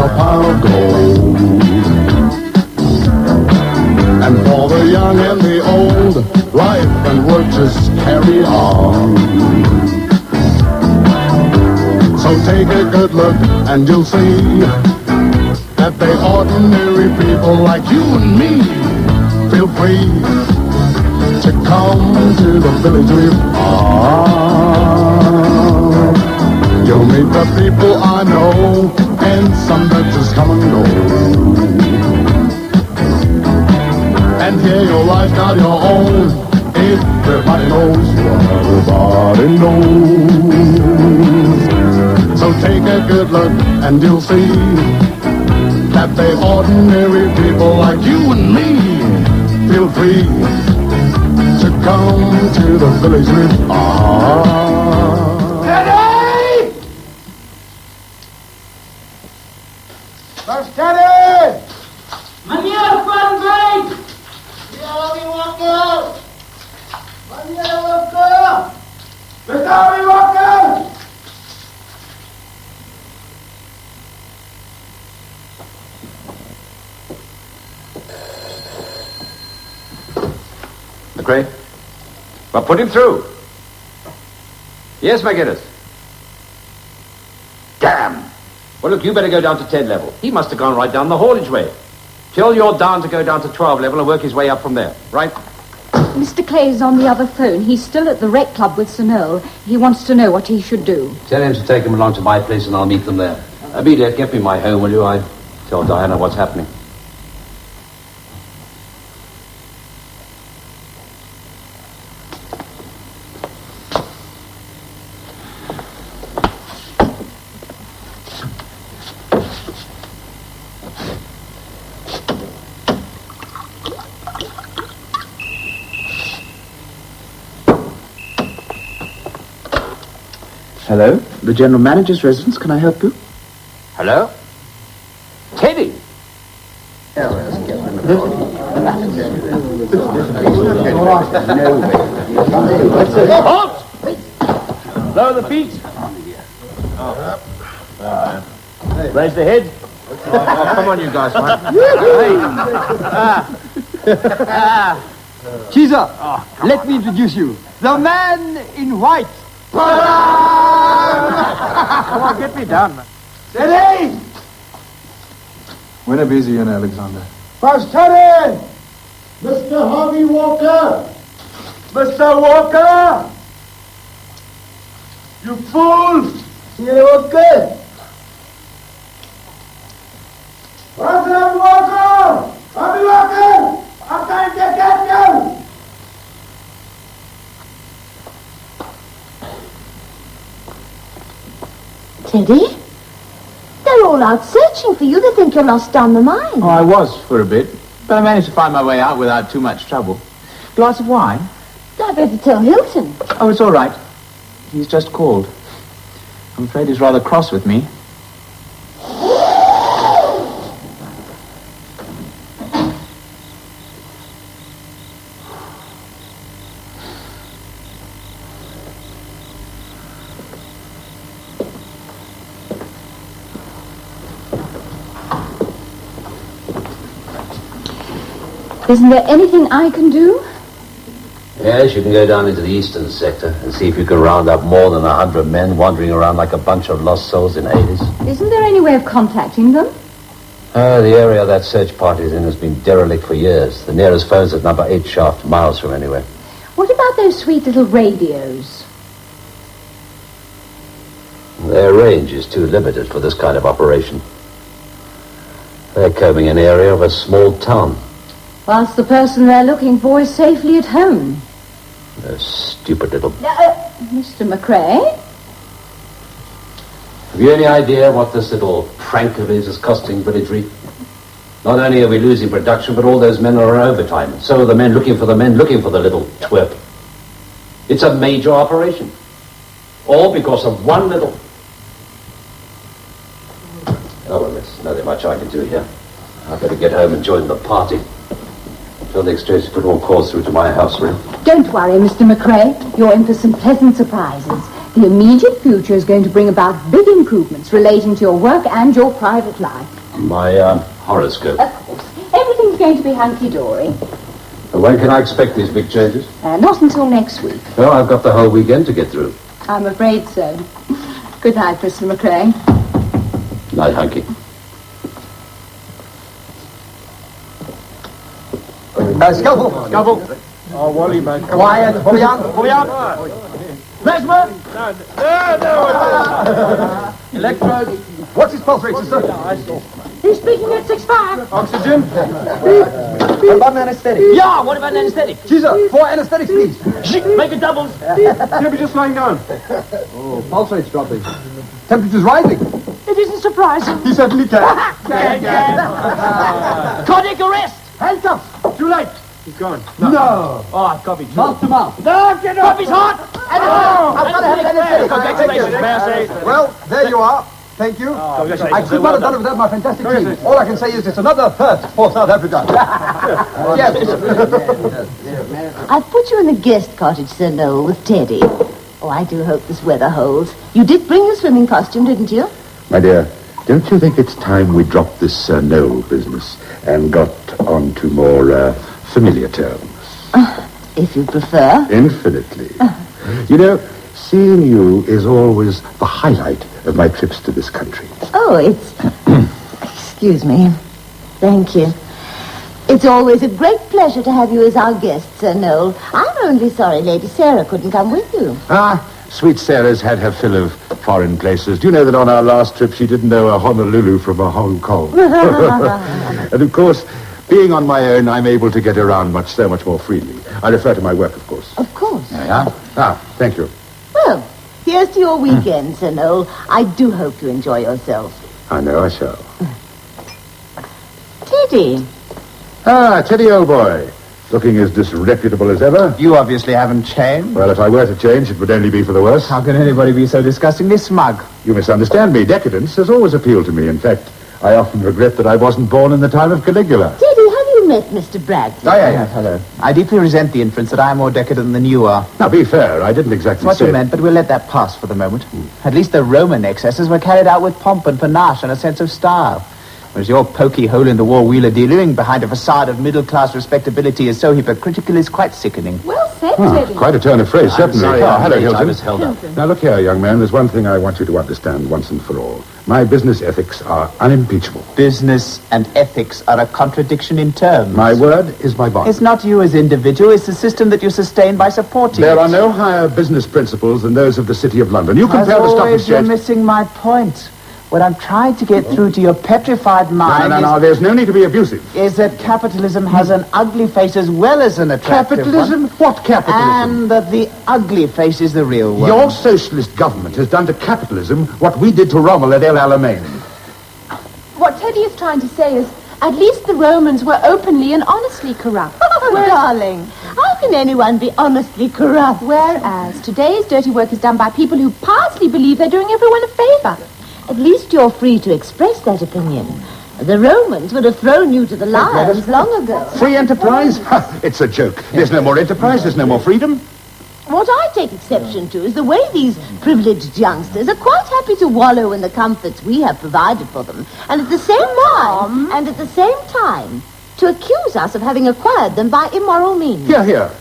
a pile of gold. And for the young and the old, life and work just carry on. So take a good look and you'll see that they ordinary people like you and me. Feel free to come to the village we are. You'll meet the people I know and some that just come and go. And here your life's not your own. Everybody knows what everybody knows. So take a good look and you'll see that they ordinary people like you and me. Feel free to come to the village we are. Teddy! First Teddy! Manier, front break! Harvey Walker! Manier Walker! Mr. Harvey Walker! McRae? Well, put him through. Yes, McGinnis. Damn! Well, look, you better go down to 10 level. He must have gone right down the haulage way. Tell your Dan to go down to 12 level and work his way up from there, right? Mr. Clay's on the other phone. He's still at the rec club with Sir Noel. He wants to know what he should do. Tell him to take him along to my place and I'll meet them there. Amelia, get me my home, will you? I tell Diana what's happening. Hello, the general manager's residence. Can I help you? Hello? Teddy! Halt! Lower the feet. Raise the head. Oh, come on, you guys, man. Caesar, let me introduce you. The man in white. Come on, get me down, man. Steady! When busy in Alexander. First Teddy! Mr. Harvey Walker! Mr. Walker! You fool! You okay? President Walker! Harvey Walker! I'm trying to get you! Teddy? They're all out searching for you. They think you're lost down the mine. Oh, I was for a bit, but I managed to find my way out without too much trouble. Glass of wine? I better tell Hilton. Oh, it's all right. He's just called. I'm afraid he's rather cross with me. Isn't there anything I can do? Yes, you can go down into the eastern sector and see if you can round up more than 100 men wandering around like a bunch of lost souls in Hades. Isn't there any way of contacting them? The area that search party is in has been derelict for years. The nearest phone's at number 8 shaft, miles from anywhere. What about those sweet little radios? Their range is too limited for this kind of operation. They're combing an area of a small town. Whilst the person they're looking for is safely at home. Those stupid little... Mr. McRae? Have you any idea what this little prank of his is costing Village Reef? Not only are we losing production, but all those men are on overtime. So are the men looking for the little twerp. It's a major operation. All because of one little... Oh, well, there's nothing much I can do here. I better get home and join the party. Tell the exchange to put all calls through to my house, Rim. Don't worry, Mr. McRae. You're in for some pleasant surprises. The immediate future is going to bring about big improvements relating to your work and your private life. My horoscope. Of course. Everything's going to be hunky-dory. When can I expect these big changes? Not until next week. Well, I've got the whole weekend to get through. I'm afraid so. Good night, Mr. McRae. Night, Hunky. Scalpel. Oh, Wally, man. Quiet. Hurry up. Plasma. Electrode. What's his pulse rate, sister? He's speaking at 6.5. Oxygen. What about anesthetic? Yeah, what about anesthetic? Caesar, 4 anesthetics, please. Make it doubles. He'll be just lying down. Pulse rate's dropping. Temperature's rising. It isn't surprising. He certainly can. Cardiac arrest. Handcuffs. Too late. He's gone. No. Oh, copy. Mouth to mouth. No, get up. Copy's hot. I've got to have an anesthetic. Congratulations, may I say? Well, there you are. Thank you. I could not have done it without my fantastic team. All I can say is it's another first for South Africa. Yes. I've put you in the guest cottage, Sir Noel, with Teddy. Oh, I do hope this weather holds. You did bring your swimming costume, didn't you? My dear, don't you think it's time we dropped this Noel business and got on to more familiar terms? If you prefer. Infinitely. You know, seeing you is always the highlight of my trips to this country. Oh, it's... Excuse me. Thank you. It's always a great pleasure to have you as our guest, Sir Noel. I'm only sorry Lady Sarah couldn't come with you. Sweet Sarah's had her fill of foreign places. Do you know that on our last trip she didn't know a Honolulu from a Hong Kong? And of course, being on my own, I'm able to get around so much more freely. I refer to my work, of course. Of course. Thank you. Well, here's to your weekend, Sir Noel. I do hope you enjoy yourself. I know I shall. Teddy. Teddy, old boy. Looking as disreputable as ever. You obviously haven't changed. Well, if I were to change, it would only be for the worse. How can anybody be so disgustingly smug? You misunderstand me. Decadence has always appealed to me. In fact, I often regret that I wasn't born in the time of Caligula. Teddy, have you met Mr. Bragdon? Yeah, hello. I deeply resent the inference that I am more decadent than you are. Now, be fair. I didn't exactly What say... you meant, but we'll let that pass for the moment. At least the Roman excesses were carried out with pomp and panache and a sense of style. Whereas your pokey hole-in-the-wall wheeler dealing behind a facade of middle-class respectability is so hypocritical is quite sickening. Well said, Teddy. Quite a turn of phrase, certainly. Sorry, hello, I Hilton. was held up. Now, look here, young man. There's one thing I want you to understand once and for all. My business ethics are unimpeachable. Business and ethics are a contradiction in terms. My word is my bond. It's not you as individual, it's the system that you sustain by supporting There it. are no higher business principles than those of the City of London. You As compare the stock always, you're exchange... missing my point. What I'm trying to get through to your petrified mind No, there's no need to be abusive. is that capitalism has an ugly face as well as an attractive Capitalism? one. What capitalism? And that the ugly face is the real one. Your socialist government has done to capitalism what we did to Rommel at El Alamein. What Teddy is trying to say is, at least the Romans were openly and honestly corrupt. Oh, darling, how can anyone be honestly corrupt? Whereas today's dirty work is done by people who piously believe they're doing everyone a favor. At least you're free to express that opinion. The Romans would have thrown you to the lions long ago. Free enterprise? It's a joke. There's no more enterprise, there's no more freedom. What I take exception to is the way these privileged youngsters are quite happy to wallow in the comforts we have provided for them, and at the same time, to accuse us of having acquired them by immoral means. Here.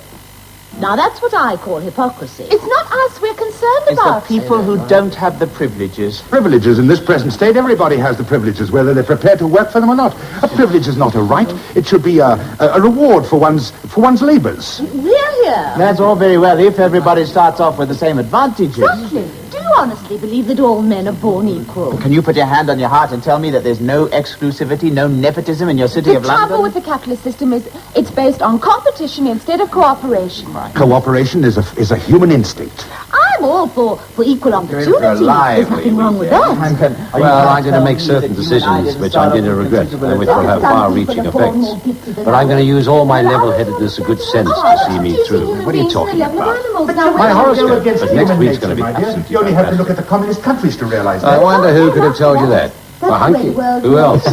Now that's what I call hypocrisy. It's not us we're concerned It's about. the people who don't have the privileges. Privileges in this present state, everybody has the privileges, whether they're prepared to work for them or not. A privilege is not a right. It should be a reward for one's labours. Here. That's all very well if everybody starts off with the same advantages. Exactly. Do you honestly believe that all men are born equal? Can you put your hand on your heart and tell me that there's no exclusivity, no nepotism in your city The of London? trouble with the capitalist system is it's based on competition instead of cooperation. Cooperation is a human instinct. I'm all for equal opportunity. for a lively There's nothing wrong with that. Well, I'm going to make certain decisions which I'm going to regret and which will have far-reaching effects. But I'm going to use all my level-headedness and good sense to see me through. What are you talking about? My horoscope. But next week's going to be absolutely You only have to fantastic. look at the communist countries to realize I that. wonder who could have told you that. Well, Hunky. Who else?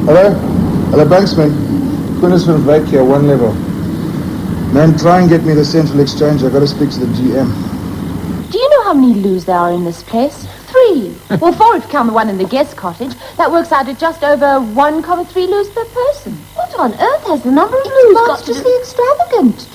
Hello? Hello, Banksman. Quinnisman back here, one level. Man, try and get me the Central Exchange. I've got to speak to the GM. Do you know how many loos there are in this place? 3. Well, 4 if you count the one in the guest cottage. That works out at just over 1,3 loos per person. What on earth has the number of loos got to do? Monstrously extravagant.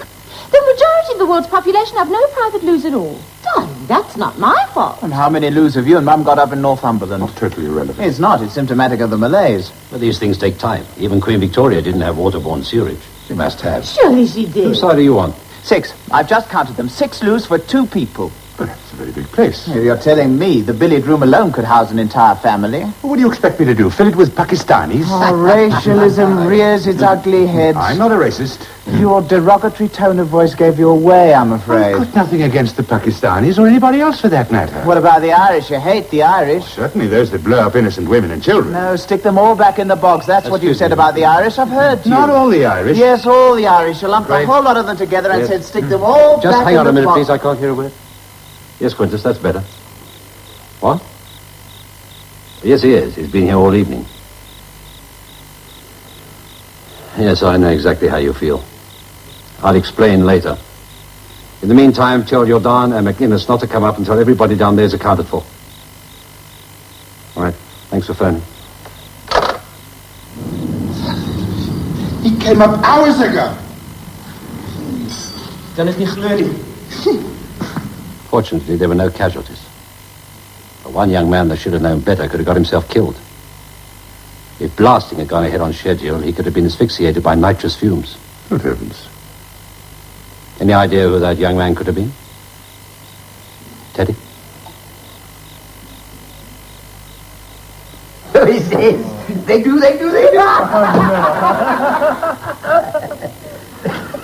The majority of the world's population have no private loos at all. Darling, that's not my fault. And how many loos have you and Mum got up in Northumberland? Not totally irrelevant. It's not. It's symptomatic of the Malays. But these things take time. Even Queen Victoria didn't have waterborne sewerage. She must have. Surely she did. Whose side are you on? 6. I've just counted them. 6 loos for 2 people. But that's a very big place. You're telling me the billiard room alone could house an entire family? What do you expect me to do? Fill it with Pakistanis? Oh, racialism rears its ugly head. I'm not a racist. Your derogatory tone of voice gave you away, I'm afraid. I've got nothing against the Pakistanis or anybody else for that matter. What about the Irish? You hate the Irish. Certainly those that blow up innocent women and children. No, stick them all back in the box. That's what you said about the Irish. I've heard you. Not all the Irish. Yes, all the Irish. You lumped a whole lot of them together and said stick them all Just back hang in on the a minute, box. please. I can't hear a word. Yes, Quintus, that's better. What? Yes, he is. He's been here all evening. Yes, I know exactly how you feel. I'll explain later. In the meantime, tell Jordan and McInnes not to come up until everybody down there is accounted for. All right. Thanks for phoning. He came up hours ago. Kan het niet gebeuren. Fortunately, there were no casualties. But one young man that should have known better could have got himself killed. If blasting had gone ahead on schedule, he could have been asphyxiated by nitrous fumes. Good heavens. Any idea who that young man could have been? Teddy? He says, they do.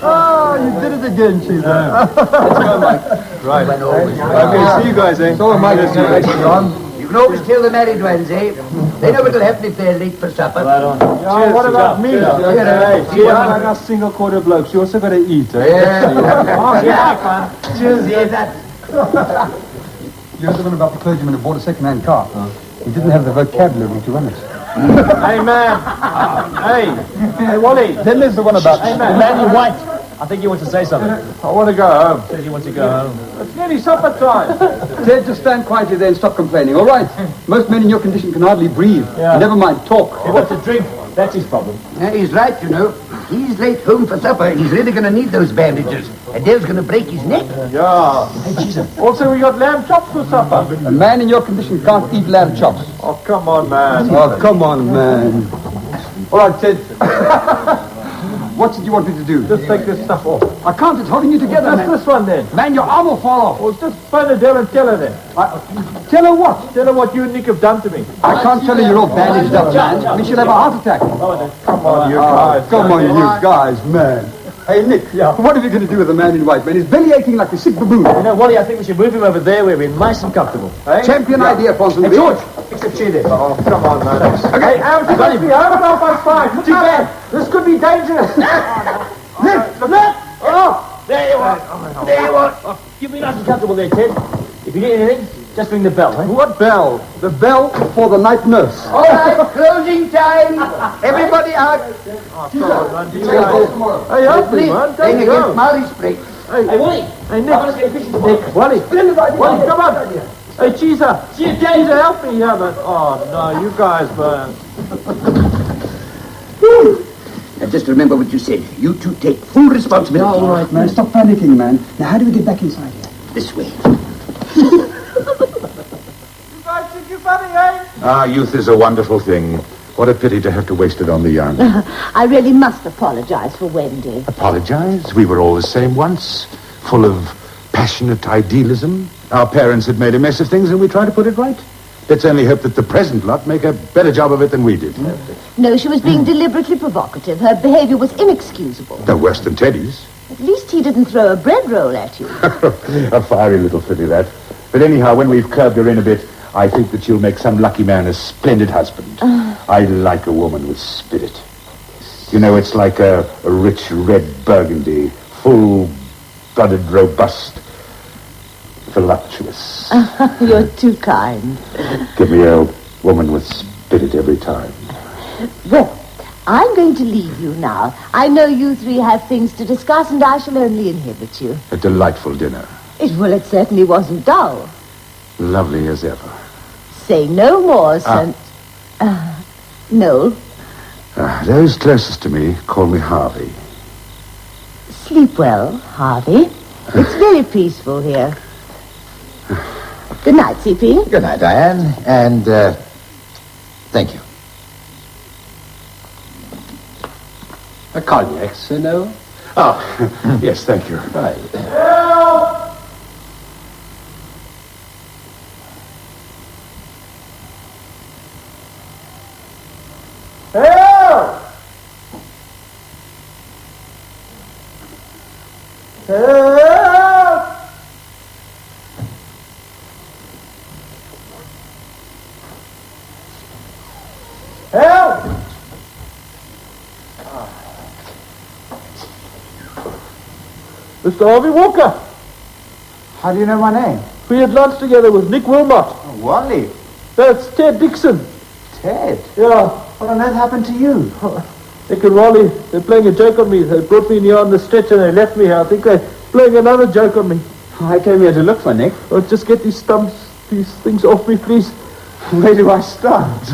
Oh, you did it again, Caesar. Let's go, Mike. Right. Okay, see you guys, eh? So am I. You can always tell the married ones, eh? They know what'll happen if they're late for supper. Yeah, what about me? Hey, I got single quarter blokes. You also got to eat, eh? Cheers, yeah, that. You heard the one about the clergyman who bought a second-hand car? He didn't have the vocabulary to run it. Hey, man. Hey, Wally. Then there's the one about... Hey, man. The man in white. I think he wants to say something. I want to go home. Says he wants to go home. It's nearly supper time. Ted, just stand quietly there and stop complaining, all right? Most men in your condition can hardly breathe. Yeah. Never mind, talk. He wants to drink. That's his problem. Yeah, he's right, you know. He's late home for supper. He's really going to need those bandages. Adele's going to break his neck. Yeah. Hey, Jesus. Also, we got lamb chops for supper. A man in your condition can't eat lamb chops. Oh, come on, man. Oh, come on, man. All right, Ted. What did you want me to do? Just take this stuff off. I can't. It's holding you together, man. This one, then. Man, your arm will fall off. Well, just phone Adele and tell her, then. Tell her what? Tell her what you and Nick have done to me. I can't tell her you're all bandaged up, man. I mean, she'll have a heart attack. Oh, then come on, you guys. Come on, you guys, man. Hey, Nick, what are we going to do with the man in white, man? He's belly aching like a sick baboon. You know, Wally, I think we should move him over there where we're nice and comfortable. Hey? Champion idea, Ponsonby. Hey, George, fix the chair there. Oh, come on, man. Okay, out of past 5. Too bad. This could be dangerous. Nick, look! Oh, there you are. There you are. You'll be nice and comfortable there, Ted. If you need anything, just ring the bell, eh? What bell? The bell for the night nurse. All right, closing time. Everybody out. Hey, help me, man. Playing Don't against go. Maurice break. Hey, Wally. Hey, Nick. Let's get efficient, Nick. Wally, come on. Hey, Cheeser. Cheeser, help me here, man. Oh, no, you guys, man. Now just remember what you said. You two take full responsibility. All right, man. Stop panicking, man. Now, how do we get back inside here? This way. You guys think you're funny, eh? Ah, youth is a wonderful thing. What a pity to have to waste it on the young. I really must apologize for Wendy. Apologize? We were all the same once, full of passionate idealism. Our parents had made a mess of things and we tried to put it right. Let's only hope that the present lot make a better job of it than we did. No, she was being deliberately provocative. Her behavior was inexcusable. No worse than Teddy's. At least he didn't throw a bread roll at you. A fiery little filly, that. But anyhow, when we've curbed her in a bit, I think that she'll make some lucky man a splendid husband. I like a woman with spirit. You know, it's like a rich red burgundy, full-blooded, robust, voluptuous. You're too kind. Give me a woman with spirit every time. Well, I'm going to leave you now. I know you three have things to discuss, and I shall only inhibit you. A delightful dinner. It certainly wasn't dull. Lovely as ever. Say no more, son. Noel. Those closest to me call me Harvey. Sleep well, Harvey. It's very peaceful here. Good night, CP. Good night, Diane. And, thank you. A cognac, Sir Noel? Oh, yes, thank you. Right. Help! Help! Help! Help! Mr. Harvey Walker. How do you know my name? We had lunch together with Nick Wilmot. Oh, Wally. That's Ted Dixon. Ted? Yeah. What on earth happened to you? Nick and Wally, they're playing a joke on me. They brought me here on the stretch and they left me here. I think they're playing another joke on me. I came here to look for Nick. Oh, just get these things off me, please. Where do I start?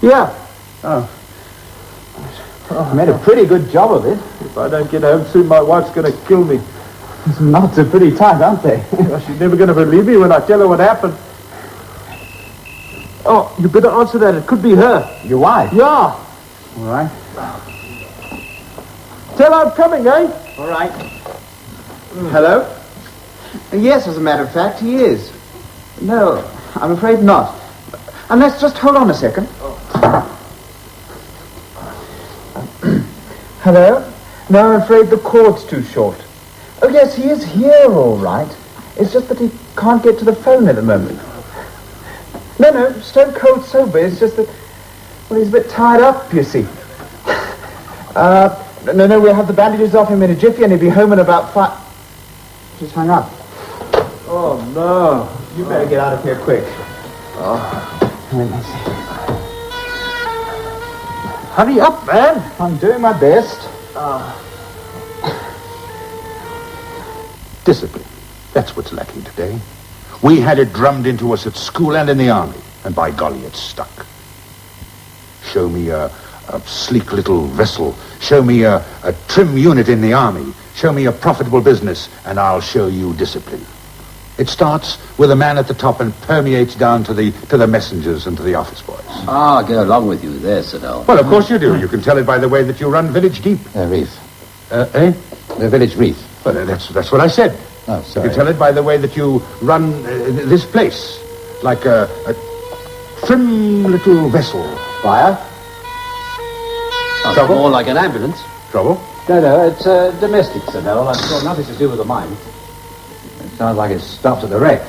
Yeah. I made a pretty good job of it. If I don't get home soon, my wife's going to kill me. These knots are pretty tight, aren't they? She's never going to believe me when I tell her what happened. Oh, you better answer that. It could be her. Your wife? Yeah. All right. Tell her I'm coming, eh? All right. Hello? Yes, as a matter of fact, he is. No, I'm afraid not. Unless, just hold on a second. Hello? No, I'm afraid the cord's too short. Oh, yes, he is here, all right. It's just that he can't get to the phone at the moment. No, stone cold sober. It's just that, well, he's a bit tied up, you see. No, we'll have the bandages off him in a jiffy and he'll be home in about 5... Just hung up. Oh, no. You better get out of here quick. Let me see. Hurry up, man. I'm doing my best. Discipline. That's what's lacking today. We had it drummed into us at school and in the army, and by golly, it's stuck. Show me a sleek little vessel. Show me a trim unit in the army. Show me a profitable business, and I'll show you discipline. It starts with a man at the top and permeates down to the messengers and to the office boys. Ah, go along with you there, Sir Noel. Well, of course you do. You can tell it by the way that you run Village Deep. Reef. Eh? The Village Reef. Well, that's what I said. Oh, You sorry. can tell it by the way that you run this place. Like a trim little vessel. Fire? Trouble? More like an ambulance. Trouble? No, it's domestic, Sir Noel. I've got nothing to do with the mine. It sounds like it stopped at the wreck.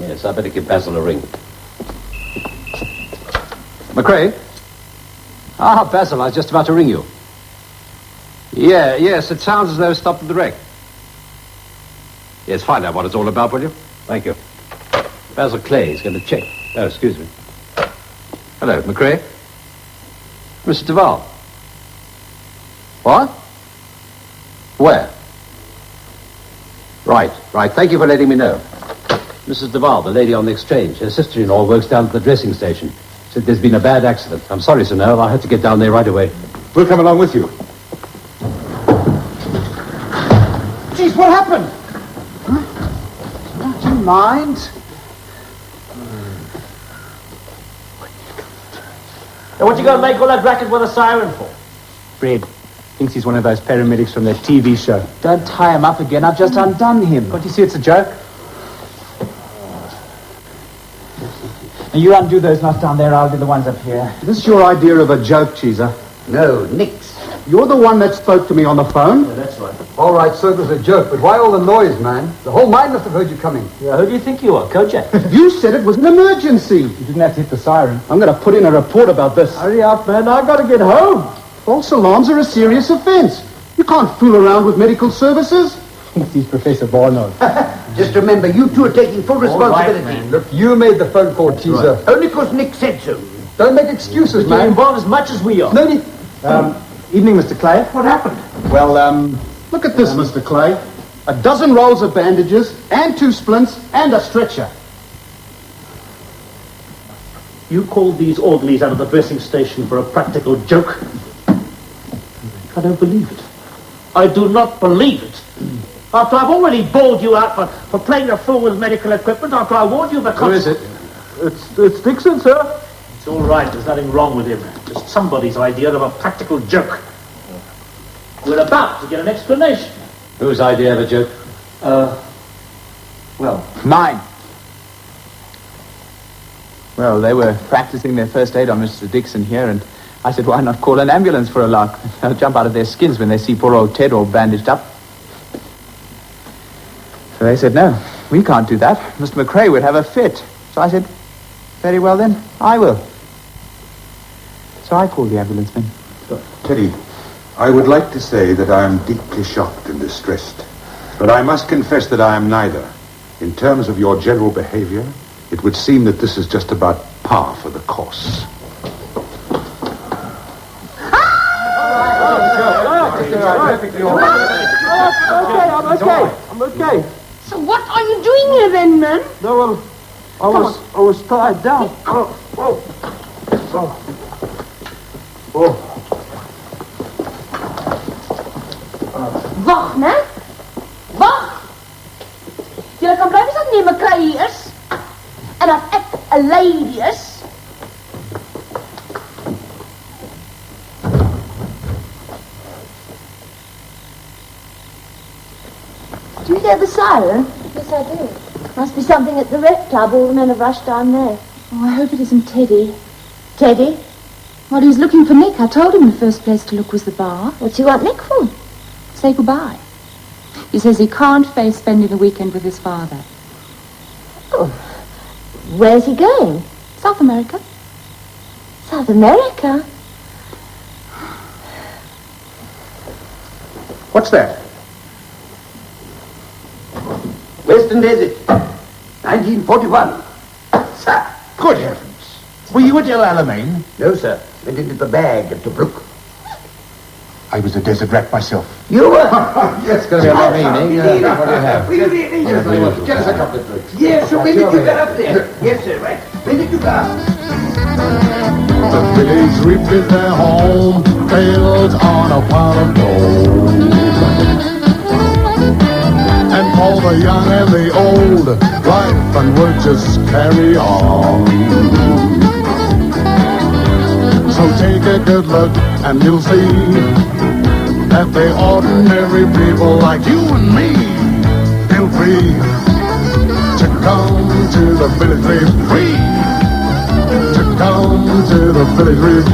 Yes, I better give Basil a ring. McRae? Ah, Basil, I was just about to ring you. Yes, it sounds as though it stopped at the wreck. Yes, find out what it's all about, will you? Thank you. Basil Clay is going to check. Oh, excuse me. Hello, McRae? Mr. Duval. What? Where? Right. Thank you for letting me know. Mrs. Duval, the lady on the exchange. Her sister-in-law works down at the dressing station. Said there's been a bad accident. I'm sorry, Sir Noel. I had to get down there right away. We'll come along with you. Jeez, what happened? Do you mind? Now, what you gonna make all that racket with a siren for? Fred thinks he's one of those paramedics from their TV show. Don't tie him up again. I've just undone him. Don't you see it's a joke? And you undo those knots down there, I'll do the ones up here. This is your idea of a joke, Cheeser. No, Nick's. You're the one that spoke to me on the phone. Yeah, that's right. All right, so it was a joke, but why all the noise, man? The whole mine must have heard you coming. Yeah, who do you think you are, Kojak? You said it was an emergency. You didn't have to hit the siren. I'm going to put in a report about this. Hurry up, man. I gotta get home. False alarms are a serious offense. You can't fool around with medical services. Thinks he's Professor Barnard. Just remember, you two are taking full responsibility. Look, you made the phone call, Cheeser. Only because Nick said so. Don't make excuses, You're man. involved as much as we are. No need. Evening, Mr. Clay. What happened? Well, look at this, Mr. Clay. A dozen rolls of bandages, and 2 splints, and a stretcher. You called these orderlies out of the dressing station for a practical joke? I don't believe it. I do not believe it. After I've already bawled you out for playing a fool with medical equipment, after I warned you of the Who is it? It's Dixon, sir. It's all right. There's nothing wrong with him. Just somebody's idea of a practical joke. We're about to get an explanation. Whose idea of a joke? Mine. Well, they were practicing their first aid on Mr. Dixon here, and I said, why not call an ambulance for a lark? They'll jump out of their skins when they see poor old Ted all bandaged up. So they said, no, we can't do that. Mr. McRae would have a fit. So I said, very well then, I will. So I called the ambulance man. Teddy, I would like to say that I am deeply shocked and distressed. But I must confess that I am neither. In terms of your general behavior, it would seem that this is just about par for the course. I'm okay. So what are you doing here then, man? No, well, I was tied down. Wacht, né? Wacht! Julle kan bly as ek nie McRae hier is. En as ek 'n lady is. Do you hear the siren? Yes, I do. Must be something at the rec club. All the men have rushed down there. Oh, I hope it isn't Teddy. Teddy? Well, he was looking for Nick. I told him the first place to look was the bar. What's he want Nick for? Say goodbye. He says he can't face spending the weekend with his father. Oh. Where's he going? South America. South America? What's that? Western Desert, 1941. Sir. Good heavens. Were you at El Alamein? No, sir. Went into the bag at Tobruk. I was a desert rat myself. You were? Yes, going to be a long evening. What do you have? Get us a couple of drinks. Yes, so when did you get up there? Yes, sir, right. When did you go up? The village reaped their home, built on a pile of gold. And for the young and the old, life and work just carry on. So take a good look and you'll see that the ordinary people like you and me feel free to come to the village reef, free to come to the village reef.